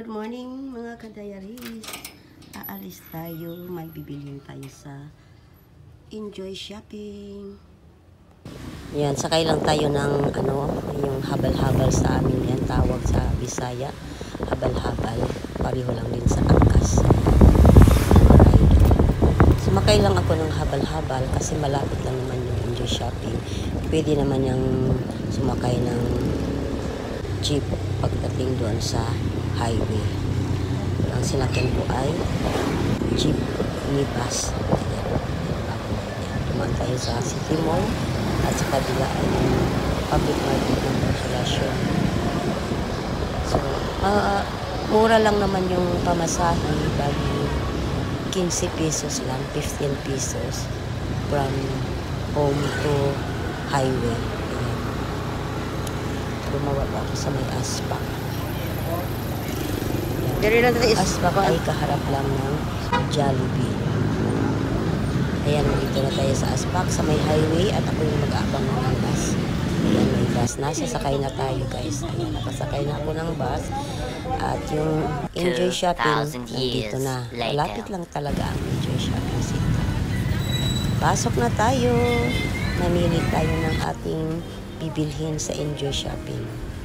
Good morning mga kadayaris. Aalis tayo, may bibilhin tayo sa Enjoy Shopping. Yan, sakay lang tayo ng yung habal-habal sa amin yan, tawag sa Bisaya. Habal-habal, pareho lang din sa angkas. Sumakay lang ako ng habal-habal kasi malapit lang naman yung Enjoy Shopping. Pwede naman yung sumakay ng jeep pagdating doon sa highway. Ang sinakyan ko ay jeep minibus. Dumaan tayo sa City Mall at sa kabila ay yung public market ng Consolacion. So, mura lang naman yung pamasahe, bali 15 pesos lang, 15 pesos from home to highway. Bumaba ako sa may aspak. Aspak ay kaharap lang ng Jollibee. Ayan, dito na tayo sa aspak, sa may highway, at ako yung mag-aabang ng bus. Ayan, may bus na. Sasakay na tayo, guys. Ayan, nakasakay na ako ng bus. At yung Enjoy Shopping, nandito na. Malapit lang talaga ang Enjoy Shopping Center. Pasok na tayo. Namili tayo ng ating bibilhin sa Enjoy Shopping.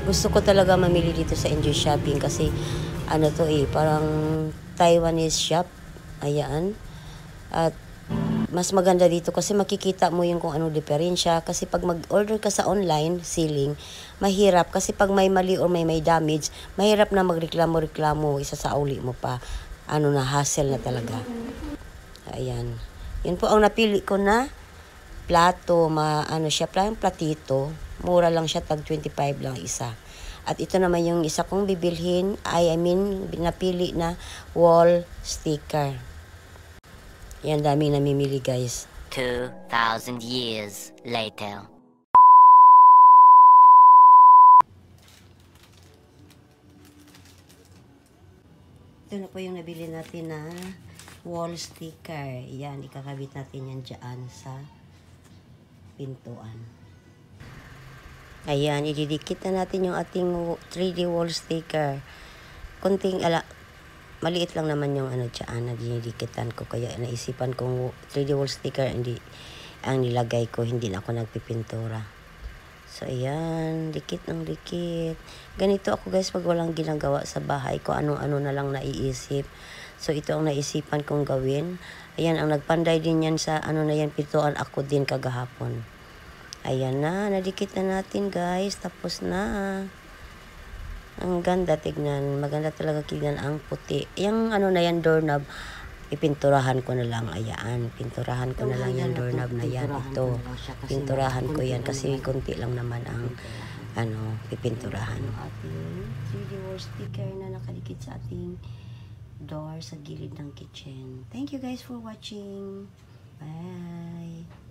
Gusto ko talaga mamili dito sa Enjoy Shopping kasi parang Taiwanese shop. Ayan. At mas maganda dito kasi makikita mo yung kung anong diferensya. Kasi pag mag-order ka sa online selling, mahirap. Kasi pag may mali or may damage, mahirap na magreklamo-reklamo. Isa sa uli mo pa. Hassle na talaga. Ayan. Yun po ang napili ko na plato. Platito. Mura lang siya, tag 25 lang isa. At ito naman yung isa kong bibilhin, napili na wall sticker. Yan, daming namimili, guys. 2,000 years later. Ito na po yung nabili natin na wall sticker. Yan, ikakabit natin yan dyan sa pintuan. Ayan, ididikit na natin yung ating 3D wall sticker. Maliit lang naman yung dyan na dinidikitan ko. Kaya naisipan kong 3D wall sticker ang nilagay ko. Hindi na ako nagpipintura. So, ayan, dikit ng dikit. Ganito ako, guys, pag walang ginagawa sa bahay ko, ano-ano na lang naiisip. So, ito ang naisipan kong gawin. Ayan, ang nagpanday din yan sa pintuan ako din kagahapon. Ayan na, nadikit na natin, guys. Tapos na. Ang ganda tignan. Maganda talaga tignan ang puti. Yung doorknob, ipinturahan ko na lang. Ayan, pinturahan ko na lang yung doorknob na yan. Ito, pinturahan ko yan kasi konti lang naman ang pipinturahan. Ating 3D wall sticker na nakadikit sa ating door sa gilid ng kitchen. Thank you guys for watching. Bye!